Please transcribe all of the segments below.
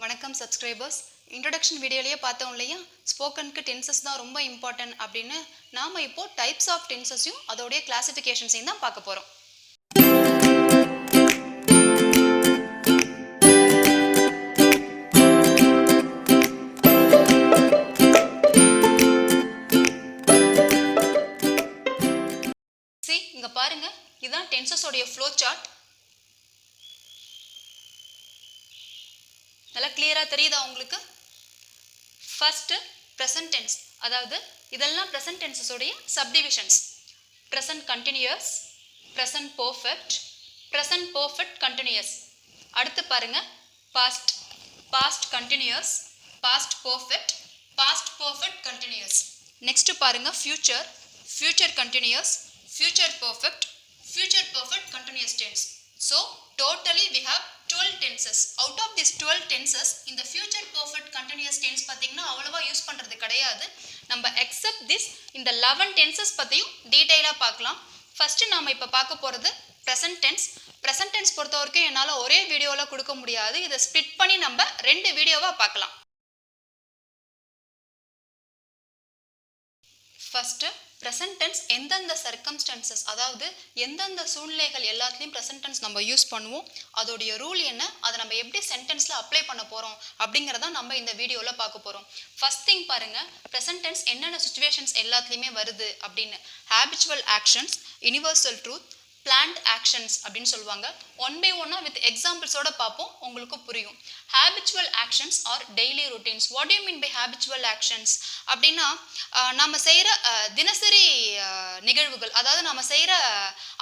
வணக்கம் subscribers. Introduction வீடியோலயே பார்த்தோம் இல்லையா, ஸ்போக்கனுக்கு டென்சஸ் தான் ரொம்ப இம்பார்ட்டன்ட் அப்படின்னு. நாம இப்போ டைப்ஸ் ஆஃப் டென்சஸையும் அதோடைய கிளாசிஃபிகேஷன்ஸையும் தான் பார்க்க போறோம். இங்க பாருங்க, இதுதான் டென்சஸோடைய ஃப்ளோ சார்ட். நல்லா கிளியரா தெரியுதா உங்களுக்கு? ஃபர்ஸ்ட் ப்ரெசன்ட் டென்ஸ், அதாவது இதெல்லாம் ப்ரெசன்ட் டென்சஸோடைய subdivisions. Present continuous, present perfect, present perfect continuous. அடுத்து பாருங்க, past, past continuous, past perfect, past perfect continuous. Next பாருங்க, future, future continuous, future perfect, future perfect continuous tense. So totally we have 12 tenses. Out of these 12 tenses, in the future perfect continuous tense பாத்தீங்கன்னா அவ்வளவா use பண்றது கிடையாது. நம்ம except this இந்த 11 tenses பத்தியும் டீடைலா பார்க்கலாம். First நாம இப்ப பார்க்க போறது present tense. present tense பொறுத்தவரைக்கும் என்னால ஒரே வீடியோல கொடுக்க முடியாது. இதை ஸ்ப்ளிட் பண்ணி நம்ம ரெண்டு வீடியோவா பார்க்கலாம். ஃபர்ஸ்ட் ப்ரெசன்ட் டென்ஸ் எந்தெந்த சர்க்கம்ஸ்டன்சஸ், அதாவது எந்தெந்த சூழ்நிலைகள் எல்லாத்துலேயும் ப்ரெசன்ட் டென்ஸ் நம்ம யூஸ் பண்ணுவோம், அதோடைய ரூல் என்ன, அதை நம்ம எப்படி சென்டென்ஸில் அப்ளை பண்ண போகிறோம் அப்படிங்கிறத நம்ம இந்த வீடியோவில் பார்க்க போகிறோம். ஃபர்ஸ்ட் திங் பாருங்கள், ப்ரெசன்ட் டென்ஸ் என்னென்ன சுச்சுவேஷன்ஸ் எல்லாத்துலேயுமே வருது அப்படின்னு. Habitual actions, universal truth, planned actions அப்படின்னு சொல்லுவாங்க. ஒன் பை ஒன்னா வித் எக்ஸாம்பிள்ஸோட பார்ப்போம், உங்களுக்கு புரியும். Habitual actions are daily routines. What you mean by habitual actions அப்படின்னா, நம்ம செய்கிற தினசரி நிகழ்வுகள், அதாவது நம்ம செய்கிற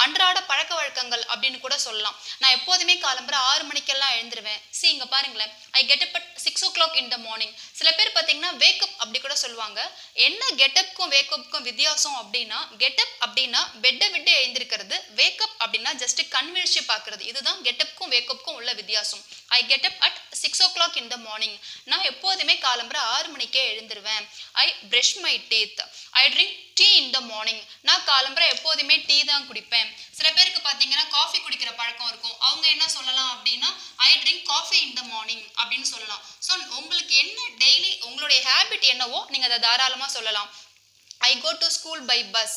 அன்றாட பழக்க வழக்கங்கள் அப்படின்னு கூட சொல்லலாம். நான் எப்போதுமே காலம்புற 6 மணிக்கெல்லாம் எழுந்துருவேன். இங்கே பாருங்களேன், I get up at 6 o'clock in the morning. சில பேர் பார்த்தீங்கன்னா வேக்கப் அப்படி கூட சொல்லுவாங்க. என்ன கெட்டப்க்கும் வேக்கப்புக்கும் வித்தியாசம் அப்படின்னா, கெட்டப் அப்படின்னா பெட்டை விட்டு எழுந்திருக்கிறது, வேக்கப் அப்படின்னா ஜஸ்ட் கண்விழிச்சு பார்க்கறது. இதுதான் கெட்டப்க்கும் வேக்கப்புக்கும் உள்ள வித்தியாசம். I get up at 6 o'clock in the morning. நான் எப்போதுமே காலம்புற 6 மணிக்கே எழுந்துருவேன். I brush my teeth. I drink tea in the morning. நான் காலம்புற எப்போதுமே டீ தான் குடிப்பேன். சில பேருக்கு பார்த்தீங்கன்னா காஃபி குடிக்கிற பழக்கம் இருக்கும். அவங்க என்ன சொல்லலாம் அப்படின்னா, ஐ drink coffee in the morning அப்படின்னு சொல்லலாம். ஸோ உங்களுக்கு என்ன டெய்லி உங்களுடைய ஹேபிட் என்னவோ நீங்கள் அதை தாராளமாக சொல்லலாம். I go to school by bus.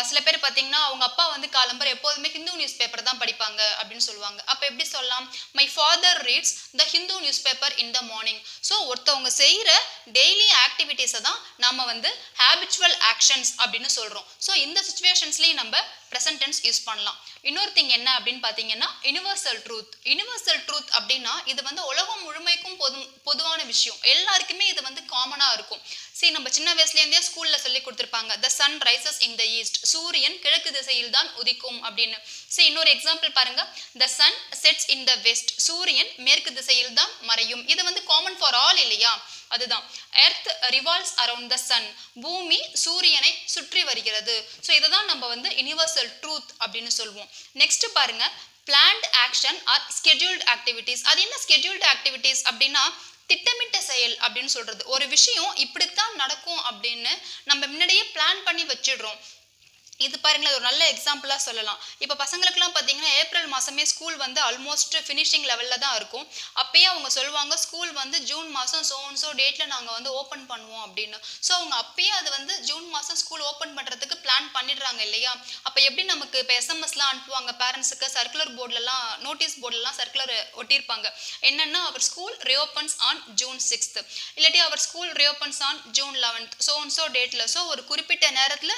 சில பேர் பார்த்தீங்கன்னா அவங்க அப்பா வந்து காலம்பர் எப்போதுமே ஹிந்து நியூஸ் பேப்பர் தான் படிப்பாங்க அப்படின்னு சொல்லுவாங்க. அப்போ எப்படி சொல்லலாம்? My father reads the Hindu news paper in the morning. So ஒருத்தவங்க செய்கிற டெய்லி ஆக்டிவிட்டீஸை தான் நம்ம வந்து ஹேபிச்சுவல் ஆக்ஷன்ஸ் அப்படின்னு சொல்கிறோம். ஸோ இந்த சுச்சுவேஷன்ஸ்லேயும் நம்ம ப்ரெசன்ட் டென்ஸ் யூஸ் பண்ணலாம். இன்னொரு திங் என்ன அப்படின்னு பார்த்தீங்கன்னா, யுனிவர்சல் ட்ரூத். யுனிவர்சல் ட்ரூத் அப்படின்னா இது வந்து உலகம் முழுமைக்கும் பொதுவான விஷயம், எல்லாருக்குமே இது வந்து காமனாக இருக்கும். நம்ம சின்ன வயசுலேருந்தே ஸ்கூலில் சொல்லி கொடுத்துருப்பாங்க, the sun rises in the east. சூரியன் கிழக்கு திசையில் தான் உதிக்கும் அப்படின்னு. இன்னொரு எக்ஸாம்பிள் பாருங்க, the sun sets in the west. சூரியன் மேற்கு திசையில் தான் மறையும். இது வந்து காமன் ஃபார் ஆல் இல்லையா? அதுதான் earth revolves around the sun. பூமி சூரியனை சுற்றி வருகிறது. ஸோ இதை தான் நம்ம வந்து யுனிவர்சல் ட்ரூத் அப்படின்னு சொல்லுவோம். நெக்ஸ்ட் பாருங்க, planned action are scheduled activities. அது என்ன ஸ்கெட்யூல்டு ஆக்டிவிட்டீஸ் அப்படின்னா, திட்டமிட்ட செயல் அப்படின்னு சொல்றது. ஒரு விஷயம் இப்படித்தான் நடக்கும் அப்படின்னு நம்ம முன்னாடியே பிளான் பண்ணி வச்சிடுறோம். இது பாருங்களேன், ஒரு நல்ல எக்ஸாம்பிளாக சொல்லலாம். இப்போ பசங்களுக்குலாம் பார்த்தீங்கன்னா ஏப்ரல் மாதமே ஸ்கூல் வந்து ஆல்மோஸ்ட் ஃபினிஷிங் லெவலில் தான் இருக்கும். அப்பயே அவங்க சொல்லுவாங்க, ஸ்கூல் வந்து ஜூன் மாதம் ஸோ டேட்டில் நாங்கள் வந்து ஓப்பன் பண்ணுவோம் அப்படின்னு. ஸோ அவங்க அப்பயே அது வந்து ஜூன் மாதம் ஸ்கூல் ஓப்பன் பண்ணுறதுக்கு பிளான் பண்ணிடுறாங்க இல்லையா? அப்போ எப்படி நமக்கு இப்போ எஸ்எம்எஸ்லாம் அனுப்புவாங்க பேரண்ட்ஸுக்கு, சர்க்குலர் போர்டிலலாம், நோட்டீஸ் போர்டிலலாம் சர்க்குலர் ஒட்டியிருப்பாங்க. என்னென்னா, our school reopens on June 6th, இல்லாட்டி our school reopens on June 11th, so டேட்டில். ஸோ ஒரு குறிப்பிட்ட நேரத்தில்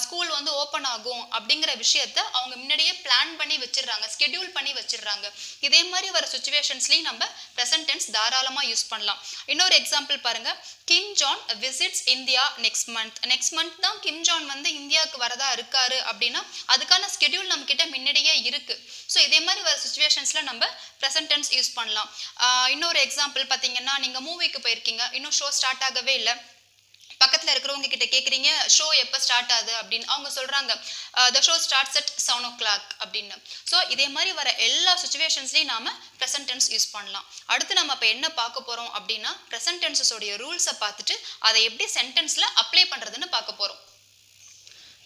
ஸ்கூல் வந்து ஓப்பன் ஆகும் அப்படிங்கிற விஷயத்த அவங்க முன்னாடியே பிளான் பண்ணி வச்சிடுறாங்க, ஸ்கெட்யூல் பண்ணி வச்சிடுறாங்க. இதே மாதிரி வர சுச்சுவேஷன்ஸ்லயும் நம்ம ப்ரெசன்ட் டென்ஸ் தாராளமா யூஸ் பண்ணலாம். இன்னொரு எக்ஸாம்பிள் பாருங்க, Kim John visits India next month. Next month தான் கிம் ஜான் வந்து இந்தியாவுக்கு வரதா இருக்காரு அப்படின்னா அதுக்கான ஸ்கெட்யூல் நம்ம கிட்ட முன்னாடியே இருக்கு. ஸோ இதே மாதிரி வர சுச்சுவேஷன்ஸ்ல நம்ம ப்ரெசன்ட் டென்ஸ் யூஸ் பண்ணலாம். இன்னொரு எக்ஸாம்பிள் பார்த்தீங்கன்னா, நீங்க மூவிக்கு போயிருக்கீங்க, இன்னும் ஷோ ஸ்டார்ட் ஆகவே இல்லை. பக்கத்தில் இருக்கிறவங்க கிட்ட கேட்குறீங்க, ஷோ எப்போ ஸ்டார்ட் ஆகுது அப்படின்னு. அவங்க சொல்கிறாங்க, the show starts at 7 o'clock அப்படின்னு. ஸோ இதே மாதிரி வர எல்லா சுச்சுவேஷன்ஸ்லையும் நாம் ப்ரெசன்ட் டென்ஸ் யூஸ் பண்ணலாம். அடுத்து நம்ம இப்போ என்ன பார்க்க போகிறோம் அப்படின்னா, ப்ரெசன்ட் டென்ஸஸோடைய ரூல்ஸை பார்த்துட்டு அதை எப்படி சென்டென்ஸில் அப்ளை பண்ணுறதுன்னு பார்க்க போகிறோம்.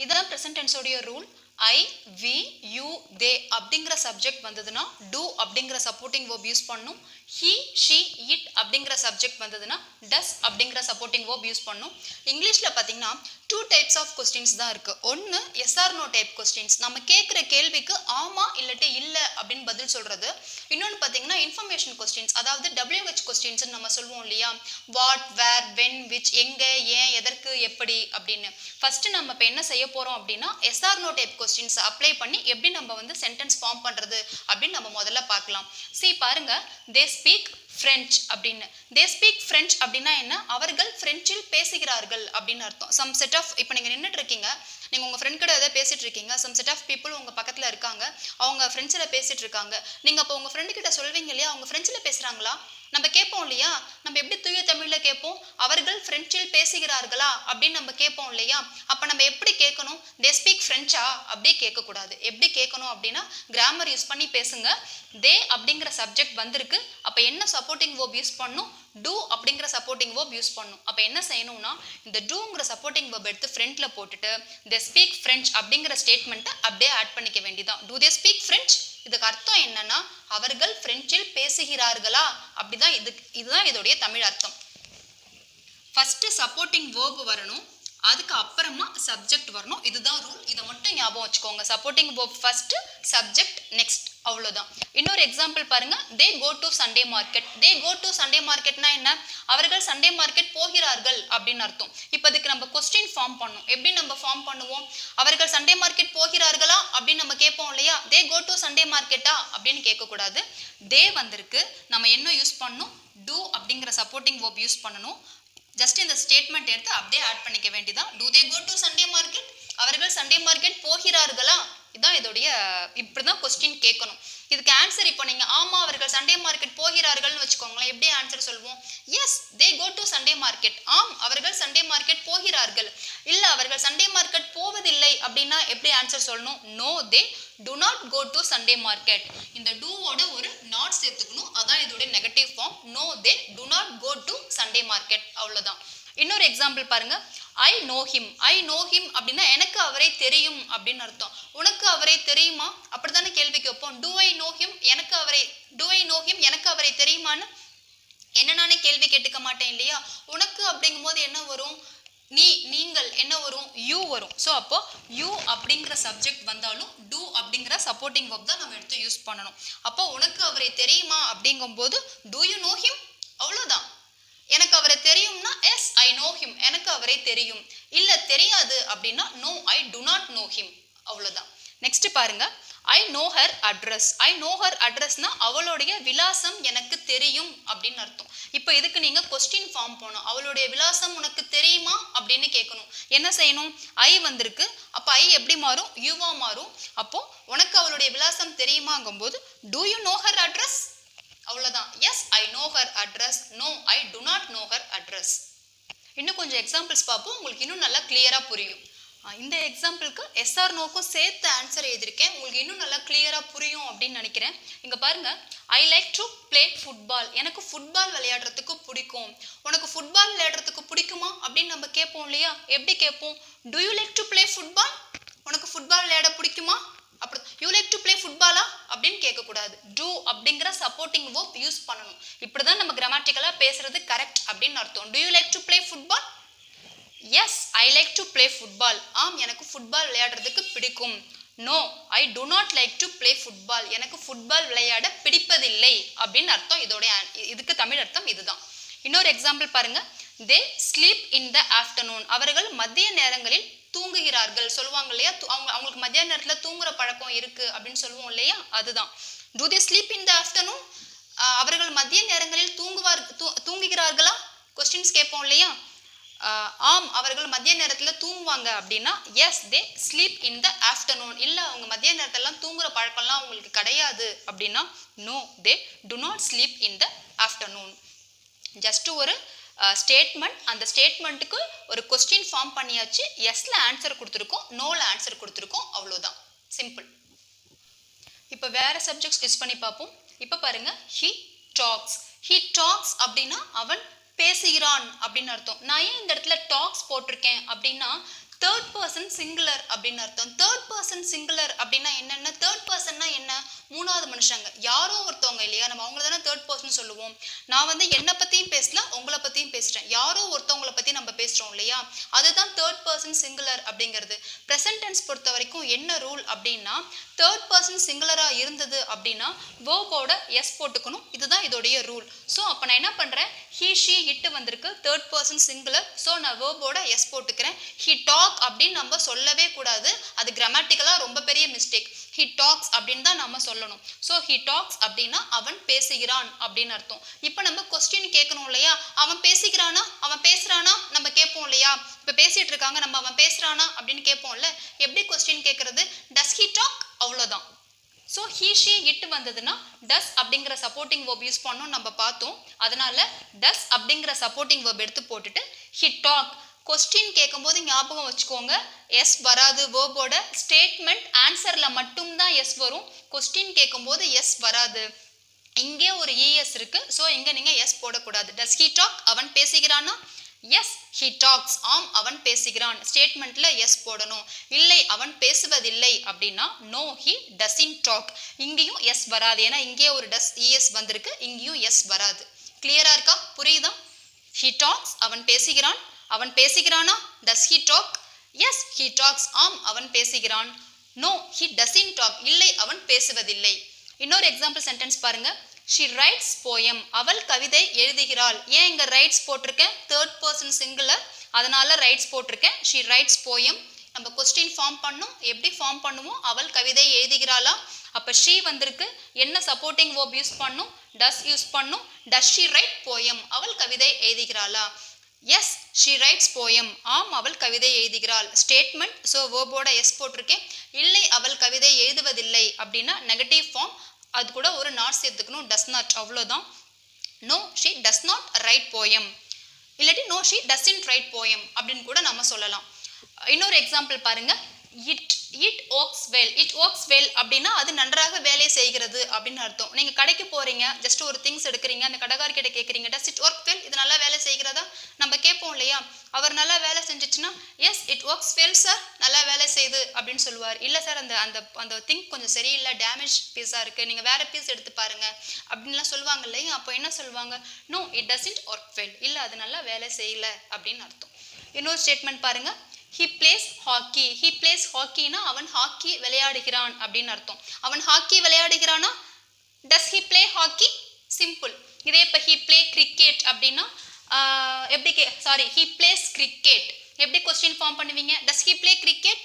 இதுதான் ப்ரெசன்ட் டென்ஸோடைய rule. I we you they அப்படிங்கிற சப்ஜெக்ட் வந்ததுன்னா டூ அப்படிங்கிற சப்போர்ட்டிங் வேர்ப் யூஸ் பண்ணும். ஹி ஷி இட் அப்படிங்கிற சப்ஜெக்ட் வந்ததுன்னா டஸ் அப்படிங்கிற சப்போர்ட்டிங் வேர்ப் யூஸ் பண்ணும். இங்கிலீஷில் பார்த்தீங்கன்னா 2 டைப்ஸ் ஆஃப் கொஸ்டின்ஸ் தான் இருக்குது. ஒன்று எஸ்ஆர் நோ டைப் கொஸ்டின்ஸ், நம்ம கேட்குற கேள்விக்கு ஆமா இல்லாட்டி இல்லை அப்படின்னு பதில் சொல்கிறது. இன்னொன்று பார்த்தீங்கன்னா இன்ஃபர்மேஷன் கொஸ்டின்ஸ், அதாவது WH கொஸ்டின்ஸ்ன்னு நம்ம சொல்லுவோம் இல்லையா, வாட், வேர், வென், விச், எங்கே, ஏன், எதற்கு, எப்படி அப்படின்னு. ஃபஸ்ட்டு நம்ம இப்போ என்ன செய்ய போகிறோம் அப்படின்னா yes or no type questions apply பண்ணி எப்படி நம்ம வந்து சென்டென்ஸ் ஃபார்ம் பண்ணுறது அப்படின்னு நம்ம முதல்ல பார்க்கலாம். பாருங்க, தே ஸ்பீக் ஃப்ரெஞ்ச் அப்படின்னு. தே ஸ்பீக் ஃப்ரெஞ்ச் அப்படின்னா என்ன, அவர்கள் ஃப்ரெஞ்சில் பேசுகிறார்கள் அப்படின்னு அர்த்தம். சம் செட் ஆஃப், இப்போ நீங்கள் நின்றுட்டு இருக்கீங்க, நீங்கள் உங்கள் ஃப்ரெண்ட் கிட்ட எதாவது பேசிட்டு இருக்கீங்க, சம் செட் ஆஃப் பீப்புள் உங்கள் பக்கத்தில் இருக்காங்க, அவங்க ஃப்ரெண்ட்ஸில் பேசிட்டு இருக்காங்க. நீங்கள் அப்போ உங்கள் ஃப்ரெண்டு கிட்ட சொல்வீங்க இல்லையா, அவங்க ஃப்ரெண்ட்ஸில் பேசுகிறாங்களா, நம்ம கேட்போம் இல்லையா, நம்ம எப்படி தூய தமிழில் கேட்போம், அவர்கள் ஃப்ரெஞ்சில் பேசுகிறார்களா அப்படின்னு நம்ம கேட்போம் இல்லையா. அப்போ நம்ம எப்படி கேட்கணும், தே ஸ்பீக் ஃப்ரெஞ்சா அப்படியே கேட்கக்கூடாது. எப்படி கேட்கணும் அப்படின்னா கிராமர் யூஸ் பண்ணி பேசுங்க. தே அப்படிங்கிற சப்ஜெக்ட் வந்திருக்கு, அப்போ என்ன சப்போர்ட்டிங் வேர்ப் யூஸ் பண்ணும், டூ அப்படிங்கிற சப்போர்ட்டிங் வேர்ப் யூஸ் பண்ணும். அப்போ என்ன செய்யணும்னா இந்த டூங்கிற சப்போர்ட்டிங் வேர்ப் எடுத்து ஃப்ரண்ட்ல போட்டுட்டு தே ஸ்பீக் ஃப்ரெஞ்ச் அப்படிங்கிற ஸ்டேட்மெண்ட்டை அப்படியே ஆட் பண்ணிக்க வேண்டியதான். டூ தே ஸ்பீக் ஃப்ரெஞ்ச், இதுக்கு அர்த்தம் என்னன்னா அவர்கள் பிரெஞ்சில் பேசுகிறார்களா அப்படிதான். இதுதான் இதோடைய தமிழ் அர்த்தம். ஃபர்ஸ்ட் சப்போர்ட்டிங் வேர்ப் வரணும், அதுக்கு அப்புறமா சப்ஜெக்ட் வரணும். இதுதான் ரூல், இதை மட்டும் ஞாபகம் வச்சுக்கோங்க. Supporting verb first, subject next, அவ்வளோதான். இன்னொரு எக்ஸாம்பிள் பாருங்க, they go to Sunday market. They go to Sunday மார்க்கெட்னா என்ன, அவர்கள் சண்டே மார்க்கெட் போகிறார்கள் அப்படின்னு அர்த்தம். இப்போ அதுக்கு நம்ம கொஸ்டின் ஃபார்ம் பண்ணணும். எப்படி நம்ம ஃபார்ம் பண்ணுவோம், அவர்கள் சண்டே மார்க்கெட் போகிறார்களா அப்படின்னு நம்ம கேட்போம் இல்லையா, தே கோ டு சண்டே மார்க்கெட்டா அப்படின்னு கேட்கக்கூடாது. தே வந்திருக்கு, நம்ம என்ன யூஸ் பண்ணணும், டூ அப்படிங்கிற சப்போர்ட்டிங் வேர்ப் யூஸ் பண்ணணும். ஜஸ்ட் இந்த ஸ்டேட்மெண்ட் எடுத்து அப்படியே ஆட் பண்ணிக்க வேண்டியதான். Do they go to Sunday market, அவர்கள் சண்டே மார்க்கெட் போகிறார்களா, இதான் இதோடைய, இப்படிதான் கொஸ்டின் கேட்கணும். இதுக்கு ஆன்சர் இப்போ நீங்க ஆமா அவர்கள் சண்டே மார்க்கெட் போகிறார்கள்னு வச்சுக்கோங்களேன், எப்படி ஆன்சர் சொல்லுவோம், yes they go to Sunday market, ஆம் அவர்கள் சண்டே மார்க்கெட் போகிறார்கள். இல்ல அவர்கள் சண்டே மார்க்கெட் போவதில்லை அப்படின்னா எப்படி ஆன்சர் சொல்லணும், no they do not go to Sunday market. இந்த டூவோட ஒரு நாட் சேர்த்துக்கணும், அதான் இதோட negative form. No they do not go to Sunday market, அவ்வளவுதான். இன்னொரு எக்ஸாம்பிள் பாருங்க, I know him. I know him அப்படின்னா எனக்கு அவரை தெரியும் அப்படின்னு அர்த்தம். உனக்கு அவரை தெரியுமா அப்படித்தானே கேள்வி கேட்போம். டு ஐ நோ ஹிம், எனக்கு அவரை, டு ஐ நோ ஹிம் எனக்கு அவரை தெரியுமான்னு என்ன நானே கேள்வி கேட்டுக்க மாட்டேன் இல்லையா. உனக்கு அப்படிங்கும் போது என்ன வரும், நீங்கள் என்ன வரும், யூ வரும். ஸோ அப்போ யூ அப்படிங்கிற சப்ஜெக்ட் வந்தாலும் டூ அப்படிங்கிற சப்போர்ட்டிங் வேர்ப் தான் நம்ம எடுத்து யூஸ் பண்ணணும். அப்போ உனக்கு அவரை தெரியுமா அப்படிங்கும் போது டூ யூ நோ ஹிம், அவ்வளோதான். எனக்கு அவரை தெரியும்னா எஸ் ஐ நோ ஹிம், எனக்கு அவரை தெரியும். இல்ல தெரியாது அப்படின்னா no I do not know him, அவ்வளவுதான். நெக்ஸ்ட் பாருங்க, I know her address. I know her அட்ரஸ்னா அவளுடைய விலாசம் எனக்கு தெரியும் அப்படின்னு அர்த்தம். இப்போ இதுக்கு நீங்க கொஸ்டின் ஃபார்ம் பண்ணணும். அவளுடைய விலாசம் உனக்கு தெரியுமா அப்படின்னு கேட்கணும். என்ன செய்யணும், ஐ வந்திருக்கு, அப்போ ஐ எப்படி மாறும், யூவா மாறும். அப்போ உனக்கு அவளுடைய விலாசம் தெரியுமாங்கும் போது do you know her address, அவ்வளவுதான். Yes I know her address, no I do not know her address. இன்னும் கொஞ்சம் எக்ஸாம்பிள்ஸ் பார்ப்போம், உங்களுக்கு இன்னும் நல்லா கிளியரா புரியும். இந்த எக்ஸாம்பிளுக்கு எஸ்ஆர் நோக்கும் சேர்த்து ஆன்சர் எழுதியிருக்கேன், உங்களுக்கு இன்னும் நல்லா கிளியரா புரியும் அப்படின்னு நினைக்கிறேன். இங்க பாருங்க, ஐ லைக் டு பிளே ஃபுட்பால். எனக்கு ஃபுட்பால் விளையாடுறதுக்கு பிடிக்கும். உனக்கு ஃபுட்பால் விளையாடுறதுக்கு பிடிக்குமா அப்படின்னு நம்ம கேட்போம் இல்லையா. எப்படி கேட்போம், to you like to play football, உனக்கு ஃபுட்பால் விளையாட பிடிக்குமா, அப்படி யூ லைக் டு பிளே ஃபுட்பாலா அப்படின்னு கேட்கக்கூடாது. டூ அப்படிங்கிற சப்போர்ட்டிங் வேர்ப் யூஸ் பண்ணணும். இப்படிதான் நம்ம கிராமட்டிக்கலா பேசுறது கரெக்ட் அப்படின்னு அர்த்தம். Do you like to play football, yes I like to play football, ஆம் எனக்கு ஃபுட்பால் விளையாடுறதுக்கு பிடிக்கும். No I do not like to play football, எனக்கு ஃபுட்பால் விளையாட பிடிப்பதில்லை அப்படின்னு அர்த்தம். இதுக்கு தமிழ் அர்த்தம் இதுதான். இன்னொரு எக்ஸாம்பிள் பாருங்க, தே ஸ்லீப் இன் த ஆஃப்டர்நூன். அவர்கள் மதிய நேரங்களில் தூங்குகிறார்கள் சொல்லுவாங்க இல்லையா. அவங்களுக்கு மதிய நேரத்துல தூங்குற பழக்கம் இருக்கு அப்படின்னு சொல்லுவோம் இல்லையா, அதுதான். To they sleep in the afternoon, அவர்கள் மதிய நேரங்களில் தூங்குகிறார்களா கொஸ்டின்ஸ் கேட்போம் இல்லையா. ஆம் அவர்கள் மதிய நேரத்துல தூங்குவாங்க அப்படின்னா yes they sleep in the afternoon. இல்ல அவங்க மதிய நேரத்திலலாம் தூங்குற பழக்கம்லாம் அவங்களுக்கு கிடையாது அப்படின்னா no they do not sleep in the afternoon. Just ஒரு ஸ்டேட்மெண்ட், அந்த ஸ்டேட்மெண்ட்டுக்கு ஒரு கொஸ்டின் ஃபார்ம் பண்ணியாச்சு. எஸ்ல ஆன்சர் கொடுத்துருக்கோம், நோல ஆன்சர் கொடுத்துருக்கோம், அவ்வளோதான், சிம்பிள். இப்போ வேற சப்ஜெக்ட்ஸ் யூஸ் பண்ணி பார்ப்போம். இப்போ பாருங்க, ஹி டாக்ஸ். ஹி டாக்ஸ் அப்படின்னா அவன் பேசுகிறான் அப்படின்னு அர்த்தம். நான் ஏன் இந்த இடத்துல டாக்ஸ் போட்டிருக்கேன் அப்படின்னா தேர்ட் பர்சன் சிங்குலர் அப்படின்னு அர்த்தம். தேர்ட் பர்சன் சிங்குலர் அப்படின்னா என்னென்ன? தேர்ட் பர்சன்னா என்ன? மூணாவது மனுஷங்க, யாரோ ஒருத்தவங்க இல்லையா, நம்ம அவங்கள தானே தேர்ட் பர்சன் சொல்லுவோம். நான் வந்து என்னை பற்றியும் பேசலாம், உங்களை பற்றியும் பேசுகிறேன், யாரோ ஒருத்தவங்களை பற்றி நம்ம பேசுகிறோம் இல்லையா, அதுதான் தேர்ட் பர்சன் சிங்குலர் அப்படிங்கிறது. ப்ரெசன்ட் டென்ஸ் பொறுத்த வரைக்கும் என்ன ரூல் அப்படின்னா, தேர்ட் பர்சன் சிங்குலராக இருந்தது அப்படின்னா வேர்போட எஸ் போட்டுக்கணும். இதுதான் இதோடைய ரூல். ஸோ அப்போ நான் என்ன பண்ணுறேன், ஹீ ஷீ இட்டு வந்திருக்கு, தேர்ட் பர்சன் சிங்குலர். ஸோ நான் வேர்போட எஸ் போட்டுக்கிறேன். ஹி டாக் அப்படின்னு நம்ம சொல்லவே கூடாது, அது கிராமட்டிக்கலாக ரொம்ப பெரிய மிஸ்டேக். ஹி டாக்ஸ் அப்படின்னு தான் நம்ம சொல்லணும். ஸோ ஹி டாக்ஸ் அப்படின்னா அவன் பேசுகிறான் அப்படின்னு அர்த்தம். இப்போ நம்ம கொஸ்டின் கேட்கணும் இல்லையா, அவன் பேசுகிறானா, அவன் பேசுறானா நம்ம கேட்போம் இல்லையா. இப்போ பேசிட்டு இருக்காங்க, நம்ம அவன் பேசுறானா அப்படின்னு கேட்போம்ல. எப்படி கொஸ்டின் கேட்கறது? டஸ் ஹி டாக், அவ்வளோதான். ஸோ ஹீ ஷீ இட்டு வந்ததுன்னா டஸ் அப்படிங்கிற சப்போர்ட்டிங் வேர்ப் யூஸ் பண்ணோம் நம்ம பார்த்தோம். அதனால டஸ் அப்படிங்கிற சப்போர்ட்டிங் வேர்ப் எடுத்து போட்டுட்டு ஹி டாக். கொஸ்டின் கேட்கும்போது ஞாபகம் வச்சுக்கோங்க, எஸ் வராது. வேர்போட ஸ்டேட்மெண்ட் ஆன்சரில் மட்டும்தான் எஸ் வரும். கொஸ்டின் கேட்கும்போது எஸ் வராது. இங்கே ஒரு இஎஸ் இருக்கு, ஸோ இங்கே நீங்கள் எஸ் போடக்கூடாது. டஸ் ஹி டாக், அவன் பேசுகிறானா? எஸ் ஹி டாக்ஸ், ஆம் அவன் பேசுகிறான். ஸ்டேட்மெண்ட்ல எஸ் போடணும். இல்லை அவன் பேசுவதில்லை அப்படின்னா நோ ஹி டஸ்ன்ட் டாக். இங்கேயும் எஸ் வராது, ஏன்னா இங்கே ஒரு டஸ் இஎஸ் வந்திருக்கு, இங்கேயும் எஸ் வராது. கிளியரா இருக்கா? புரியுதா? ஹி டாக்ஸ், அவன் பேசுகிறான். அவன் பேசுகிறானா? Does he talk? Yes he talks, ஆம் அவன் பேசுகிறான். நோ ஹி டஸ்ன்ட் டாக், இல்லை அவன் பேசுவதில்லை. இன்னொரு எக்ஸாம்பிள் சென்டென்ஸ் பாருங்க. she writes poem, அவள் கவிதை எழுதுகிறாள். ஏன் இங்க ரைட்ஸ் போட்டிருக்கேன்? தேர்ட் பர்சன் சிங்குலர், அதனால ரைட்ஸ் போட்டிருக்கேன். she writes poem. நம்ம கொஸ்டின் ஃபார்ம் பண்ணும், எப்படி ஃபார்ம் பண்ணுவோம்? அவள் கவிதை எழுதுகிறாளா? அப்போ she வந்திருக்கு, என்ன சப்போர்ட்டிங் வேர்ப் யூஸ் பண்ணும்? டஸ் யூஸ் பண்ணும். does she write poem, அவள் கவிதை எழுதுகிறாளா? எஸ் she writes poem, ஆம் அவள் கவிதை எழுதுகிறாள். ஸ்டேட்மெண்ட், ஸோ வேர்போட எஸ் போட்டிருக்கேன். இல்லை அவள் கவிதை எழுதுவதில்லை அப்படின்னா நெகட்டிவ் ஃபார்ம், அது கூட ஒரு நாட் சேர்த்துக்கணும், டஸ் நாட், அவ்வளோதான். No she does not write poem, இல்லாட்டி no she doesn't write poem அப்படின்னு கூட நம்ம சொல்லலாம். இன்னொரு எக்ஸாம்பிள் பாருங்க. It works well. It works well அப்படின்னா அது நன்றாக வேலை செய்கிறது அப்படின்னு அர்த்தம். நீங்க கடைக்கு போறீங்க, ஜஸ்ட் ஒரு திங்ஸ் எடுக்கிறீங்க, அந்த கடைக்காரர்கிட்ட கேட்குறீங்க, டஸ் இட் ஒர்க் வெல், இது நல்லா வேலை செய்கிறதா? நம்ம கேட்போம் இல்லையா. அவர் நல்லா வேலை செஞ்சிச்சுன்னா yes it works well sir, நல்லா வேலை செய்யுது அப்படின்னு சொல்லுவார். இல்லை சார் அந்த அந்த அந்த திங் கொஞ்சம் சரியில்லை, டேமேஜ் பீஸாக இருக்குது, நீங்கள் வேறு பீஸ் எடுத்து பாருங்க அப்படின்லாம் சொல்லுவாங்க இல்லையா. அப்போ என்ன சொல்லுவாங்க? நோ இட் டஸ்ன்ட் ஒர்க் வெல், இல்லை அது நல்லா வேலை செய்யலை அப்படின்னு அர்த்தம். இன்னொரு ஸ்டேட்மெண்ட் பாருங்க. he plays hockey. he plays hockey னா அவன் ஹாக்கி விளையாடுகிறான் அப்படின்னு அர்த்தம். அவன் ஹாக்கி விளையாடுகிறானா? does he play hockey? Simple. இதே இப்போ he play cricket அப்படின்னா எப்படி he plays cricket, எப்படி கொஸ்டின் ஃபார்ம் பண்ணுவீங்க? does he play cricket?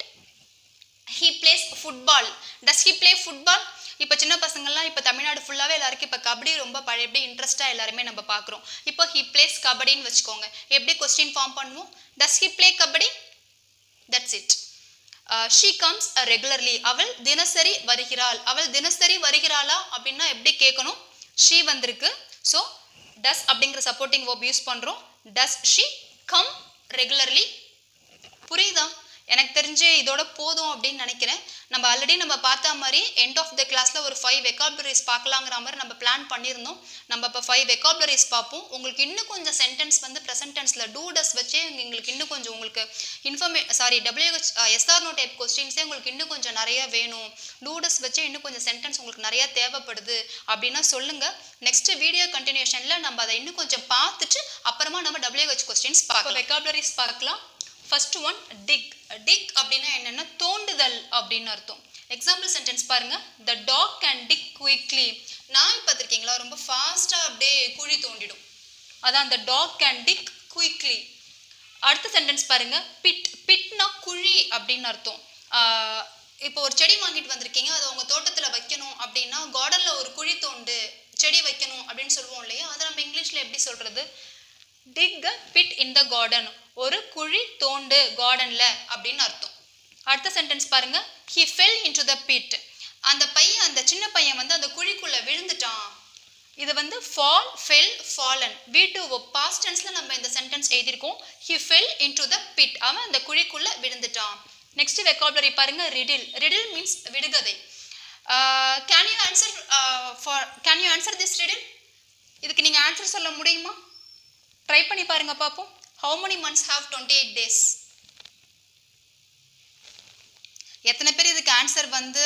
he plays football. does he play football? இப்போ சின்ன பசங்கள்லாம் இப்போ தமிழ்நாடு ஃபுல்லாகவே எல்லாருக்கும் இப்போ கபடி ரொம்ப எப்படி இன்ட்ரெஸ்ட்டாக எல்லாருமே நம்ம பார்க்குறோம். இப்போ he plays கபடின்னு வச்சுக்கோங்க. எப்படி கொஸ்டின் ஃபார்ம் பண்ணுவோம்? does he play kabaddi? That's it. She comes regularly. அவள் தினசரி வருகிறாள். அவள் தினசரி வருகிறாளா அப்படின்னா எப்படி கேட்கணும்? she வந்திருக்கு, ஸோ does அப்படிங்கிற சப்போர்ட்டிங் வேர்ப் யூஸ் பண்ணுறோம். does she come regularly? புரியுதா? எனக்கு தெரிஞ்சு இதோட போதும் அப்படின்னு நினைக்கிறேன். நம்ம ஆல்ரெடி நம்ம பார்த்த மாதிரி எண்ட் ஆஃப் த கிளாஸில் ஒரு 5 வெக்காபுலரிஸ் பார்க்கலாங்கிற மாதிரி நம்ம பிளான் பண்ணியிருந்தோம். நம்ம இப்போ 5 வெக்காபுலரிஸ் பார்ப்போம். உங்களுக்கு இன்னும் கொஞ்சம் சென்டென்ஸ் வந்து ப்ரெசன்ட் டென்ஸில் டூ டஸ் வச்சே எங்களுக்கு இன்னும் கொஞ்சம் உங்களுக்கு எஸ்ஆர்னோ டைப் கொஸ்டின்ஸே உங்களுக்கு இன்னும் கொஞ்சம் நிறைய வேணும், டூ டஸ் வச்சே இன்னும் கொஞ்சம் சென்டென்ஸ் உங்களுக்கு நிறையா தேவைப்படுது அப்படின்னா சொல்லுங்கள். நெக்ஸ்ட் வீடியோ கண்டினியூஷனில் நம்ம அதை இன்னும் கொஞ்சம் பார்த்துட்டு அப்புறமா நம்ம WH கொஸ்டின்ஸ் பார்க்கலாம், வெக்காபுலரிஸ் பார்க்கலாம். First one dig. டிக் அப்படின்னா என்னன்னா தோண்டுதல் அப்படின்னு அர்த்தம். எக்ஸாம்பிள் சென்டென்ஸ் பாருங்க. The dog can dig quickly. நாய் பார்த்துருக்கீங்களா? ரொம்ப ஃபாஸ்ட்டாக அப்படியே குழி தோண்டிடும், அதான் அந்த டாக் கேன் டிக் குயிக்லி. அடுத்த சென்டென்ஸ் பாருங்க. பிட். பிட்னா குழி அப்படின்னு அர்த்தம். இப்போ ஒரு செடி வாங்கிட்டு வந்திருக்கீங்க, அதை உங்கள் தோட்டத்தில் வைக்கணும் அப்படின்னா கார்டனில் ஒரு குழி தோண்டு செடி வைக்கணும் அப்படின்னு சொல்லுவோம் இல்லையா. அதை நம்ம இங்கிலீஷில் எப்படி சொல்கிறது? Dig a pit in the garden. ஒரு குழி தோண்டு கார்டன்ல அப்படின்னு அர்த்தம். அடுத்த சென்டென்ஸ் பாருங்க. he fell into the pit. அந்த பையன், அந்த சின்ன பையன் வந்து அந்த குழிக்குள்ள விழுந்துட்டான். இது வந்து fall, fell, fallen. V2 past tenseல நம்ம இந்த சென்டென்ஸ் எழுதியிருக்கோம். he fell into the pit. அவன் அந்த குழிக்குள்ள விழுந்துட்டான். நெக்ஸ்ட் வெக்காபுலரி பாருங்க. riddle. riddle means விடுகதை. can you answer this riddle? இதுக்கு நீங்க ஆன்சர் சொல்ல முடியுமா? ட்ரை பண்ணி பாருங்க பார்ப்போம். How many months have 28 days? எத்தனை பேர் இதுக்கு ஆன்சர் வந்து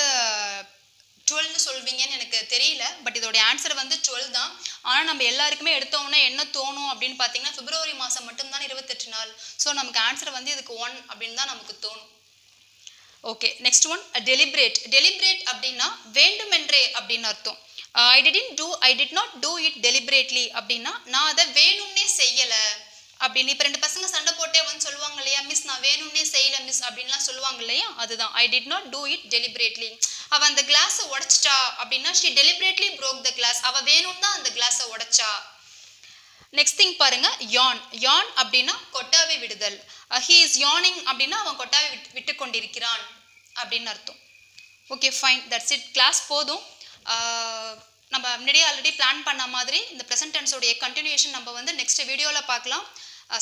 12ன்னு சொல்வீங்கன்னு எனக்கு தெரியல. பட் இதோடைய ஆன்சர் வந்து 12 தான். ஆனால் நம்ம எல்லாருக்குமே எடுத்தோன்னே என்ன தோணும் அப்படின்னு பார்த்தீங்கன்னா, பிப்ரவரி மாதம் மட்டும்தான் 28 நாள். ஸோ நமக்கு ஆன்சர் வந்து இதுக்கு 1 அப்படின்னு தான் நமக்கு தோணும். Okay, next one deliberate. Deliberate அப்படின்னா வேண்டுமென்றே அப்படின்னு அர்த்தம். I did not do it deliberately அப்படின்னா நான் அதை வேணும்னே செய்யலை அப்படின்னு. இப்போ 2 பசங்க சண்டை போட்டே வந்து சொல்லுவாங்க இல்லையா, மிஸ் நான் வேணும்னே செய்யல மிஸ் அப்படின்லாம் சொல்லுவாங்க இல்லையா, அதுதான் I did not do it deliberately. அவள் அந்த கிளாஸை உடைச்சிட்டா அப்படின்னா she deliberately broke the glass. அவள் வேணும்னு தான் அந்த கிளாஸை உடைச்சா. நெக்ஸ்ட் திங் பாருங்க, யான். யான் அப்படின்னா கொட்டாவை விடுதல். ஹி இஸ் யானிங் அப்படின்னா அவன் கொட்டாவை விட்டு கொண்டிருக்கிறான் அப்படின்னு அர்த்தம். Okay fine, that's it. Class போதும். நம்ம முன்னாடியே ஆல்ரெடி பிளான் பண்ண மாதிரி இந்த ப்ரெசன்ட் டென்ஸோடைய கண்டினியூஷன் நம்ம வந்து நெக்ஸ்ட் வீடியோவில் பார்க்கலாம்.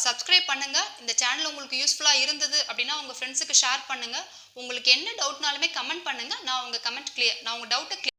சப்ஸ்கிரைப் பண்ணுங்கள். இந்த சேனல் உங்களுக்கு யூஸ்ஃபுல்லாக இருந்தது அப்படின்னா உங்கள் ஃப்ரெண்ட்ஸுக்கு ஷேர் பண்ணுங்கள். உங்களுக்கு என்ன டவுட்னாலுமே கமெண்ட் பண்ணுங்கள். நான் உங்கள் டவுட்டை